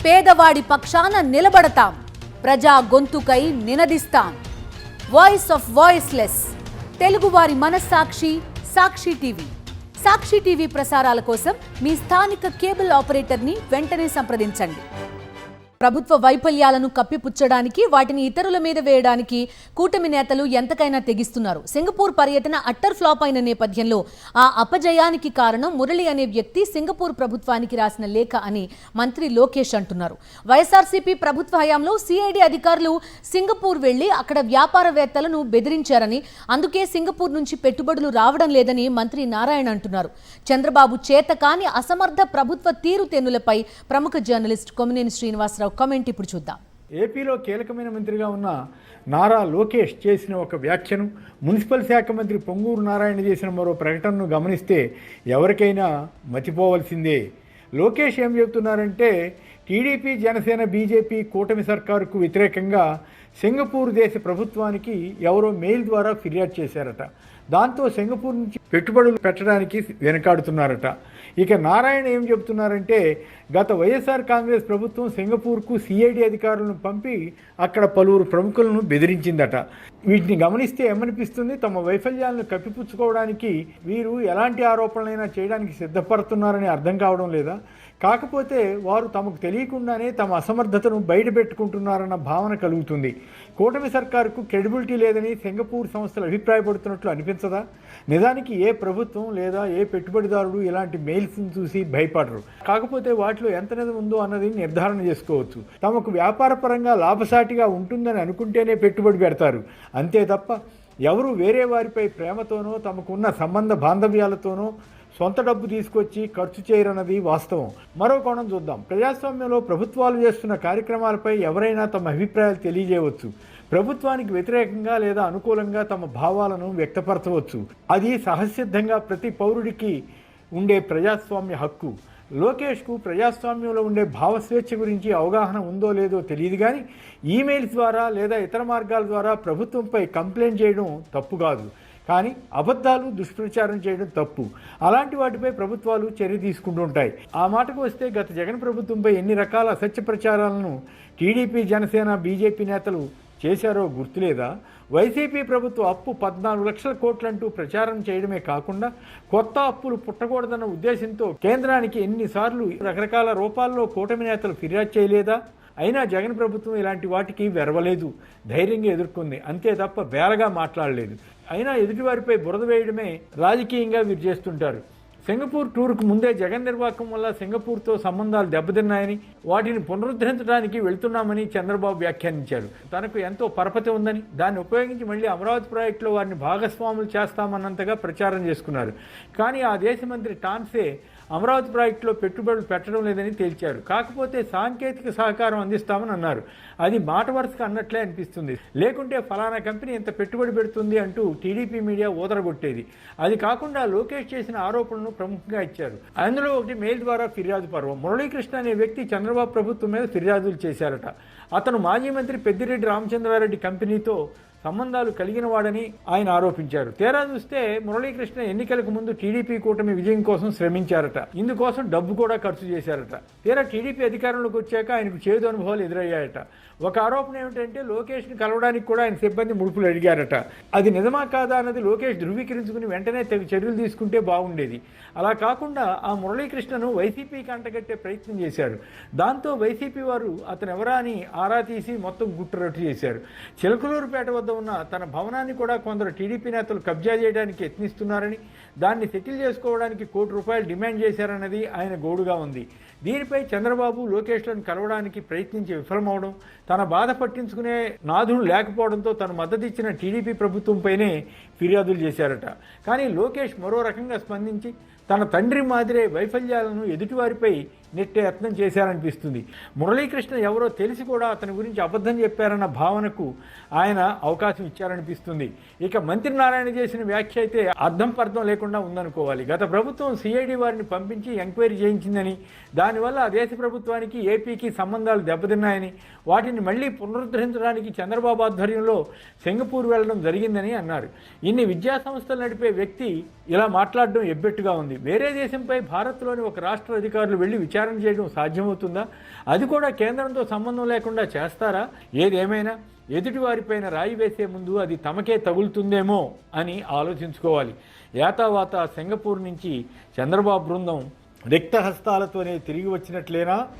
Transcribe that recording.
పేదవాడి పక్షాన నిలబడతాం, ప్రజా గొంతుకై నినదిస్తాం. వాయిస్ ఆఫ్ వాయిస్లెస్, తెలుగువారి మనస్సాక్షి, సాక్షి టీవీ. సాక్షి టీవీ ప్రసారాల కోసం మీ స్థానిక కేబుల్ ఆపరేటర్ని వెంటనే సంప్రదించండి. ప్రభుత్వ వైఫల్యాలను కప్పిపుచ్చడానికి, వాటిని ఇతరుల మీద వేయడానికి కూటమి నేతలు ఎంతకైనా తెగిస్తున్నారు. సింగపూర్ పర్యటన అట్టర్ ఫ్లాప్ అయిన నేపథ్యంలో ఆ అపజయానికి కారణం మురళి అనే వ్యక్తి సింగపూర్ ప్రభుత్వానికి రాసిన లేఖ అని మంత్రి లోకేష్ అంటున్నారు. వైఎస్ఆర్సీపీ ప్రభుత్వ హయాంలో సిఐడి అధికారులు సింగపూర్ వెళ్లి అక్కడ వ్యాపారవేత్తలను బెదిరించారని, అందుకే సింగపూర్ నుంచి పెట్టుబడులు రావడం లేదని మంత్రి నారాయణ అంటున్నారు. చంద్రబాబు చేతకాని అసమర్థ ప్రభుత్వ తీరుతెన్నులపై ప్రముఖ జర్నలిస్ట్ కొమ్మినేని శ్రీనివాసరావు కామెంట్ ఇప్పుడు చూద్దాం. ఏపీలో కీలకమైన మంత్రిగా ఉన్న నారా లోకేష్ చేసిన ఒక వ్యాఖ్యను, మున్సిపల్ శాఖ మంత్రి పొంగూరు నారాయణ చేసిన మరో ప్రకటనను గమనిస్తే ఎవరికైనా మతిపోవలసిందే. లోకేష్ ఏం చెబుతున్నారంటే, టీడీపీ, జనసేన, బీజేపీ కూటమి సర్కారుకు వ్యతిరేకంగా సింగపూర్ దేశ ప్రభుత్వానికి ఎవరో మెయిల్ ద్వారా ఫిర్యాదు చేశారట. దాంతో సింగపూర్ నుంచి పెట్టుబడులు పెట్టడానికి వెనకాడుతున్నారట. ఇక నారాయణ ఏం చెబుతున్నారంటే, గత వైఎస్ఆర్ కాంగ్రెస్ ప్రభుత్వం సింగపూర్కు సిఐడి అధికారులను పంపి అక్కడ పలువురు ప్రముఖులను బెదిరించిందట. వీటిని గమనిస్తే ఏమనిపిస్తుంది, తమ వైఫల్యాలను కప్పిపుచ్చుకోవడానికి వీరు ఎలాంటి ఆరోపణలైనా చేయడానికి సిద్ధపడుతున్నారని అర్థం కావడం లేదా? కాకపోతే వారు తమకు తెలియకుండానే తమ అసమర్థతను బయటపెట్టుకుంటున్నారన్న భావన కలుగుతుంది. కూటమి సర్కారుకు క్రెడిబిలిటీ లేదని సింగపూర్ సంస్థలు అభిప్రాయపడుతున్నట్లు అనిపించదా? నిజానికి ఏ ప్రభుత్వం లేదా ఏ పెట్టుబడిదారుడు ఇలాంటి మెయిల్స్ని చూసి భయపడరు. కాకపోతే వాటిలో ఎంత నిజం ఉందో అన్నది నిర్ధారణ చేసుకోవచ్చు. తమకు వ్యాపారపరంగా లాభసాటిగా ఉంటుందని అనుకుంటేనే పెట్టుబడి పెడతారు. అంతే తప్ప ఎవరు వేరే వారిపై ప్రేమతోనో తమకున్న సంబంధ బాంధవ్యాలతోనో సొంత డబ్బు తీసుకొచ్చి ఖర్చు చేయరన్నది వాస్తవం. మరో కోణం చూద్దాం. ప్రజాస్వామ్యంలో ప్రభుత్వాలు చేస్తున్న కార్యక్రమాలపై ఎవరైనా తమ అభిప్రాయాలు తెలియజేయవచ్చు. ప్రభుత్వానికి వ్యతిరేకంగా లేదా అనుకూలంగా తమ భావాలను వ్యక్తపరచవచ్చు. అది సహజసిద్ధంగా ప్రతి పౌరుడికి ఉండే ప్రజాస్వామ్య హక్కు. లోకేష్కు ప్రజాస్వామ్యంలో ఉండే భావస్వేచ్ఛ గురించి అవగాహన ఉందో లేదో తెలియదు, కానీ ఈమెయిల్స్ ద్వారా లేదా ఇతర మార్గాల ద్వారా ప్రభుత్వంపై కంప్లైంట్ చేయడం తప్పు కాదు, కానీ అబద్ధాలు, దుష్ప్రచారం చేయడం తప్పు. అలాంటి వాటిపై ప్రభుత్వాలు చర్య తీసుకుంటూ ఉంటాయి. ఆ మాటకు వస్తే, గత జగన్ ప్రభుత్వంపై ఎన్ని రకాల అసత్య ప్రచారాలను టీడీపీ, జనసేన, బీజేపీ నేతలు చేశారో గుర్తులేదా? వైసీపీ ప్రభుత్వ అప్పు 14 లక్షల కోట్లంటూ ప్రచారం చేయడమే కాకుండా కొత్త అప్పులు పుట్టకూడదన్న ఉద్దేశంతో కేంద్రానికి ఎన్నిసార్లు రకరకాల రూపాల్లో కూటమి నేతలు ఫిర్యాదు చేయలేదా? అయినా జగన్ ప్రభుత్వం ఇలాంటి వాటికి వెరవలేదు, ధైర్యంగా ఎదుర్కొంది. అంతే తప్ప బేరగా మాట్లాడలేదు. అయినా ఎదుటివారిపై బురద వేయడమే రాజకీయంగా వీరు చేస్తుంటారు. సింగపూర్ టూర్కు ముందే జగన్ నిర్వాహకం వల్ల సింగపూర్తో సంబంధాలు దెబ్బతిన్నాయని, వాటిని పునరుద్ధరించడానికి వెళ్తున్నామని చంద్రబాబు వ్యాఖ్యానించారు. తనకు ఎంతో పరపతి ఉందని, దాన్ని ఉపయోగించి మళ్ళీ అమరావతి ప్రాజెక్టులో వారిని భాగస్వాములు చేస్తామన్నంతగా ప్రచారం చేసుకున్నారు. కానీ ఆ దేశ మంత్రి టాన్సే అమరావతి ప్రాజెక్టులో పెట్టుబడులు పెట్టడం లేదని తేల్చారు. కాకపోతే సాంకేతిక సహకారం అందిస్తామని అన్నారు. అది మాట వరుసగా అన్నట్లే అనిపిస్తుంది. లేకుంటే ఫలానా కంపెనీ ఇంత పెట్టుబడి పెడుతుంది అంటూ టీడీపీ మీడియా ఊదరగొట్టేది. అది కాకుండా లోకేష్ చేసిన ఆరోపణలను ప్రముఖంగా ఇచ్చారు. అందులో ఒకటి మెయిల్ ద్వారా ఫిర్యాదు పర్వం. మురళీకృష్ణ అనే వ్యక్తి చంద్రబాబు ప్రభుత్వం మీద ఫిర్యాదులు చేశారట. అతను మాజీ మంత్రి పెద్దిరెడ్డి రామచంద్రారెడ్డి కంపెనీతో సంబంధాలు కలిగిన వాడని ఆయన ఆరోపించారు. తీరా చూస్తే మురళీకృష్ణ ఎన్నికలకు ముందు టీడీపీ కూటమి విజయం కోసం శ్రమించారట. ఇందుకోసం డబ్బు కూడా ఖర్చు చేశారట. తీరా టీడీపీ అధికారంలోకి వచ్చాక ఆయనకు చేదు అనుభవాలు ఎదురయ్యాయట. ఒక ఆరోపణ ఏమిటంటే, లోకేష్ని కలవడానికి కూడా ఆయన సిబ్బంది ముడుపులు అడిగారట. అది నిజమా కాదా అన్నది లోకేష్ ధృవీకరించుకుని వెంటనే చర్యలు తీసుకుంటే బాగుండేది. అలా కాకుండా ఆ మురళీకృష్ణను వైసీపీకి అంటగట్టే ప్రయత్నం చేశారు. దాంతో వైసీపీ వారు అతను ఎవరా అని ఆరా తీసి మొత్తం గుట్టురట్టు చేశారు. చిలకలూరుపేట వద్ద ఉన్న తన భవనాన్ని కూడా కొందరు టీడీపీ నేతలు కబ్జా చేయడానికి యత్నిస్తున్నారని, దాన్ని సెటిల్ చేసుకోవడానికి ₹1 కోటి డిమాండ్ చేశారన్నది ఆయన గోడుగా ఉంది. దీనిపై చంద్రబాబు లోకేష్లను కలవడానికి ప్రయత్నించి విఫలమవడం, తన బాధ పట్టించుకునే నాథుడు లేకపోవడంతో తను మద్దతు ఇచ్చిన టీడీపీ ప్రభుత్వంపైనే ఫిర్యాదులు చేశారట. కానీ లోకేష్ మరో రకంగా స్పందించి తన తండ్రి మాదిరే వైఫల్యాలను ఎదుటివారిపై నెట్టే యత్నం చేశారనిపిస్తుంది. మురళీకృష్ణ ఎవరో తెలిసి కూడా అతని గురించి అబద్ధం చెప్పారన్న భావనకు ఆయన అవకాశం ఇచ్చారనిపిస్తుంది. ఇక మంత్రి నారాయణ చేసిన వ్యాఖ్య అయితే అర్థం పర్థం లేకుండా ఉందనుకోవాలి. గత ప్రభుత్వం సిఐడి వారిని పంపించి ఎంక్వైరీ చేయించిందని, దానివల్ల ఆ దేశ ప్రభుత్వానికి, ఏపీకి సంబంధాలు దెబ్బతిన్నాయని, వాటిని మళ్లీ పునరుద్ధరించడానికి చంద్రబాబు ఆధ్వర్యంలో సింగపూర్ వెళ్లడం జరిగిందని అన్నారు. ఇన్ని విద్యా సంస్థలు నడిపే వ్యక్తి ఇలా మాట్లాడడం ఎబ్బెట్టుగా ఉంది. వేరే దేశంపై భారత్లోని ఒక రాష్ట్ర అధికారులు వెళ్ళి విచారణ చేయడం సాధ్యమవుతుందా? అది కూడా కేంద్రంతో సంబంధం లేకుండా చేస్తారా? ఏదేమైనా ఎదుటివారిపైన రాయి వేసే ముందు అది తమకే తగులుతుందేమో అని ఆలోచించుకోవాలి. యాతావాత సింగపూర్ నుంచి చంద్రబాబు బృందం రిక్త హస్తాలతోనే తిరిగి వచ్చినట్లేనా?